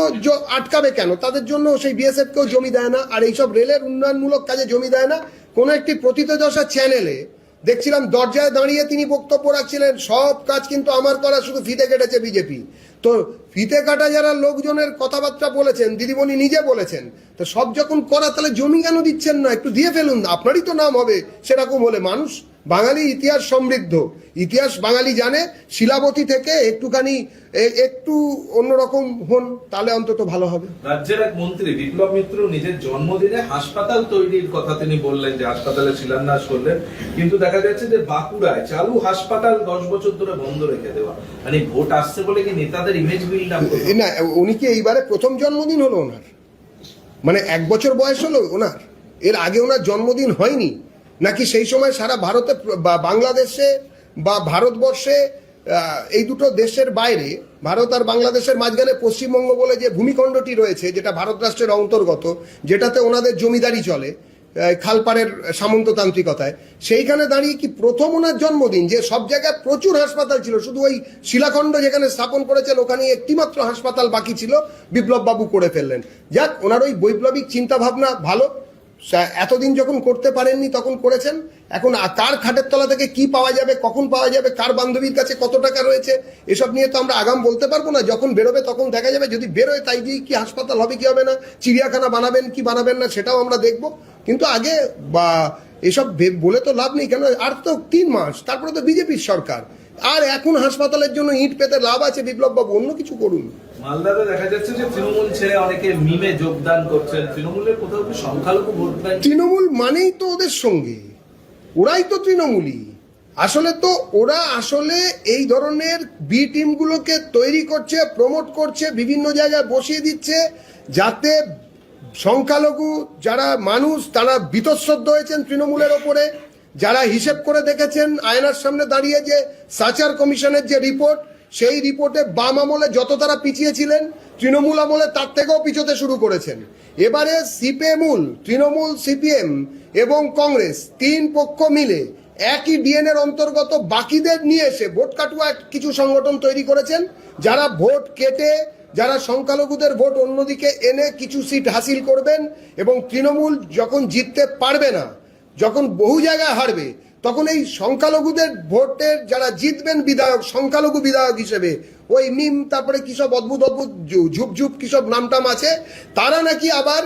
আটকাবে কেন? তাদের জন্য সেই বিএসএফকেও জমি দেয় না, আর এইসব রেলের উন্নয়নমূলক কাজে জমি দেয় না। কোনো একটি প্রথিতযশা চ্যানেলে দেখছিলাম দরজায় দাঁড়িয়ে তিনি বক্তব্য রাখছিলেন, সব কাজ কিন্তু আমার করা, শুধু ফিতে কেটেছে বিজেপি। তো ফিতে কাটা যারা লোকজনের কথাবার্তা বলেছেন, দিদিমণি নিজে বলেছেন, তো সব যখন করা তাহলে জমি কেন দিচ্ছেন না? একটু দিয়ে ফেলুন, আপনারই তো নাম হবে সেরকম হলে। মানুষ বাঙালি ইতিহাস সমৃদ্ধ, ইতিহাস বাঙালি জানে। শিলাবতী থেকে একটুখানি একটু অন্যরকম হন, তাহলে অন্তত ভালো হবে। রাজ্যের এক মন্ত্রী বিপ্লব মিত্র নিজের জন্মদিনে হাসপাতাল তৈরির কথা তিনি বললেন, যে হাসপাতালে শিলান্যাস করলেন, কিন্তু দেখা যাচ্ছে যে বাঁকুড়ায় চালু হাসপাতাল 10 বছর ধরে বন্ধ রেখে দেওয়া। মানে ভোট আসছে বলে কি নেতাদের ইমেজ বিল্ড আপ? না, উনি কি এইবারে প্রথম জন্মদিন হলো ওনার? মানে 1 বছর বয়স হলো ওনার? এর আগে ওনার জন্মদিন হয়নি নাকি? সেই সময় সারা ভারতে বা বাংলাদেশে বা ভারতবর্ষে, এই দুটো দেশের বাইরে, ভারত আর বাংলাদেশের মাঝখানে পশ্চিমবঙ্গ বলে যে ভূমিখণ্ডটি রয়েছে, যেটা ভারত রাষ্ট্রের অন্তর্গত, যেটাতে ওনাদের জমিদারি চলে খালপাড়ের সামন্ততান্ত্রিকতায়, সেইখানে দাঁড়িয়ে কি প্রথম ওনার জন্মদিন? যে সব জায়গায় প্রচুর হাসপাতাল ছিল, শুধু ওই শিলাখণ্ড যেখানে স্থাপন করেছেন ওখানে একটিমাত্র হাসপাতাল বাকি ছিল, বিপ্লব বাবু করে ফেললেন। যাক, ওনার ওই বৈপ্লবিক চিন্তা ভাবনা ভালো, এতদিন যখন করতে পারেননি তখন করেছেন। এখন কার খাটের তলা থেকে কি পাওয়া যাবে, কখন পাওয়া যাবে, কার বান্ধবীর কাছে কত টাকা রয়েছে, এসব নিয়ে তো আমরা আগাম বলতে পারবো না। যখন বেরোবে তখন দেখা যাবে। যদি বেরোয় তাই দিয়ে কি হাসপাতাল হবে কি হবে না, চিড়িয়াখানা বানাবেন কি বানাবেন না, সেটাও আমরা দেখব। কিন্তু আগে বা এসব বলে তো লাভ নেই। কেন? আর তো 3 মাস, তারপরে তো বিজেপির সরকার, আর এখন হাসপাতালের জন্য ইট পেতে লাভ আছে? বিপ্লব বাবু অন্য কিছু করুন। মালদাতে দেখা যাচ্ছে যে তৃণমূল ছেড়ে অনেকে মিমে যোগদান করছেন। তৃণমূলের কোথাও কি সংখ্যালঘু ভোট ব্যাংক? তৃণমূল মানেই তো ওদের সঙ্গে, ওরাই তো তৃণমূলই। আসলে তো ওরা আসলে এই ধরনের বি টিমগুলোকে তৈরি করছে, প্রমোট করছে, বিভিন্ন জায়গায় বসিয়ে দিচ্ছে, যাতে সংখ্যালঘু যারা মানুষ তারা বীতশ্রদ্ধ হয়েছেন তৃণমূলের ওপরে। যারা হিসেব করে দেখেছেন আয়নার সামনে দাঁড়িয়ে যে সাচার কমিশনের যে রিপোর্ট, সেই রিপোর্টে বাম আমলে যত তারা পিছিয়ে ছিলেন, তৃণমূল আমলে তার থেকেও পিছোতে শুরু করেছেন। এবারে সিপিএমুল, তৃণমূল, সিপিএম এবং কংগ্রেস 3 পক্ষ মিলে একই ডিএনএর অন্তর্গত বাকিদের নিয়ে এসে ভোট কাটুয়া কিছু সংগঠন তৈরি করেছেন, যারা ভোট কেটে, যারা সংখ্যালঘুদের ভোট অন্যদিকে এনে কিছু সিট হাসিল করবেন। এবং তৃণমূল যখন জিততে পারবে না, যখন বহু জায়গায় হারবে, তখন এই সংখ্যালঘুদের ভোটের যারা জিতবেন বিধায়ক, সংখ্যালঘু বিধায়ক হিসেবে, ওই মিম, তারপরে কিসব অদ্ভুত অদ্ভুত ঝুপঝুপ কিসব নামটাম আছে, তারা নাকি আবার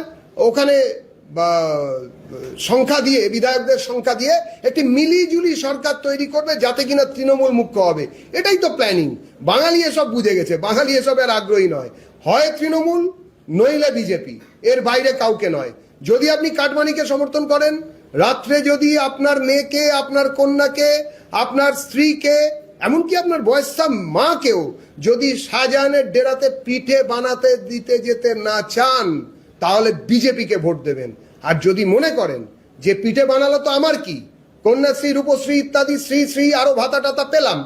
ওখানে সংখ্যা দিয়ে, বিধায়কদের সংখ্যা দিয়ে একটি মিলিজুলি সরকার তৈরি করবে, যাতে কিনা তৃণমূল মুখ্য হবে। এটাই তো প্ল্যানিং। বাঙালি এসব বুঝে গেছে, বাঙালি এসবের আগ্রহী নয়। হয় তৃণমূল নইলে বিজেপি, এর বাইরে কাউকে নয়। যদি আপনি কাটমানিকে সমর্থন করেন, রাত্রে যদি আপনার মেয়েকে, আপনার কন্যাকে, আপনার স্ত্রীকে, এমনকি আপনার বয়স্কা মাকেও যদি শাহজাহানের ডেরাতে পিঠে বানাতে দিতে যেতে না চান, তাহলে বিজেপিকে ভোট দেবেন। আর যদি মনে করেন যে পিঠে বানালো তো আমার কি, কন্যাশ্রী, রূপশ্রী ইত্যাদি শ্রী শ্রী আরো ভাতা টাতা পেলাম,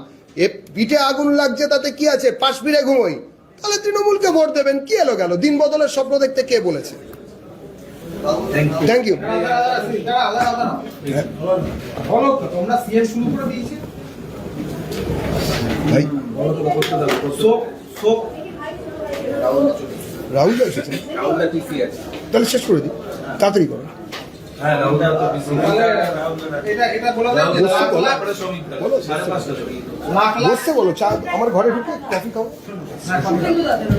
এ পিঠে আগুন লাগছে তাতে কি আছে, পাশ ফিরে ঘুমোই, তাহলে তৃণমূলকে ভোট দেবেন। কি এলো গেল, দিন বদলের স্বপ্ন দেখতে কে বলেছে? Thank you. বলো, তোমরা সিএম শুরু করে দিয়েছে ভাই শোক শোক রাহুল এসেছে, তাহলে শেষ করে দিই, তাড়াতাড়ি করো। হ্যাঁ, রাহুল তো বিসি। এটা বলে দাও যে লাখ লাখ বসতে বলো, চা আমার ঘরে ঢুকে কফি খাও।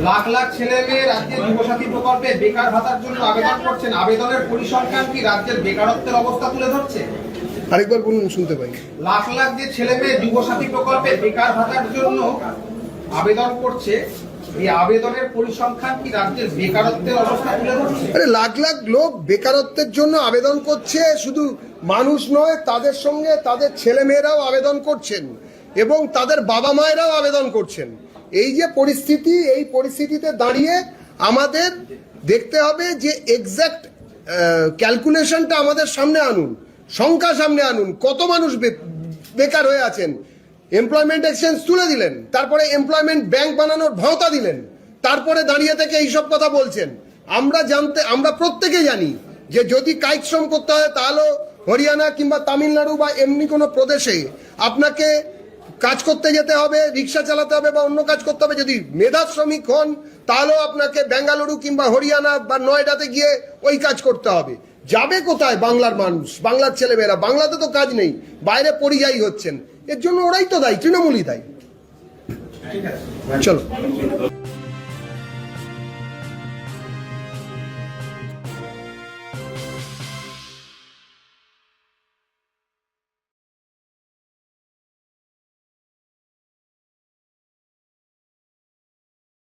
লাখ লাখ ছেলে মেয়ে রাজ্যের যুবসাথী প্রকল্পে বেকার ভাতার জন্য আবেদন করছেন। আবেদনের পরিসংখ্যান কি রাজ্যের বেকারত্বের অবস্থা তুলে ধরছে? আরেকবার বলুন, শুনতে পাই। লাখ লাখ যে ছেলে মেয়ে যুবসাথী প্রকল্পে বেকার ভাতার জন্য আবেদন করছে, এই আবেদনের পরিসংখ্যান কি রাজ্যের বেকারত্বের অবস্থা তুলে ধরছে? আরে লাখ লাখ লোক বেকারত্বের জন্য আবেদন করছে, শুধু মানুষ নয়, তাদের সঙ্গে তাদের ছেলে মেয়েরাও আবেদন করছেন এবং তাদের বাবা মায়েরাও আবেদন করছেন। এই যে পরিস্থিতি, এই পরিস্থিতিতে দাঁড়িয়ে আমাদের দেখতে হবে যে এক্সাক্ট ক্যালকুলেশনটা আমাদের সামনে আনুন, সংখ্যা সামনে আনুন, কত মানুষ বেকার হয়ে আছেন। এমপ্লয়মেন্ট এক্সচেঞ্জ তুলে দিলেন, তারপরে এমপ্লয়মেন্ট ব্যাংক বানানোর ভাওতা দিলেন, তারপরে দাঁড়িয়ে থেকে এইসব কথা বলছেন। আমরা প্রত্যেকে জানি যে যদি কায়িক শ্রম করতে হয় তাহলে হরিয়ানা কিংবা তামিলনাড়ু বা এমনি কোনো প্রদেশে আপনাকে কাজ করতে যেতে হবে, রিক্সা চালাতে হবে বা অন্য কাজ করতে হবে। যদি মেধা শ্রমিক হন তাহলেও আপনাকে বেঙ্গালুরু কিংবা হরিয়ানা বা নয়ডাতে গিয়ে ওই কাজ করতে হবে। যাবে কোথায় বাংলার মানুষ, বাংলার ছেলেমেয়েরা? বাংলাতে তো কাজ নেই, বাইরে পরিযায়ী হচ্ছেন। এর জন্য ওরাই তো দায়ী, তৃণমূলই দায়ী। চলো।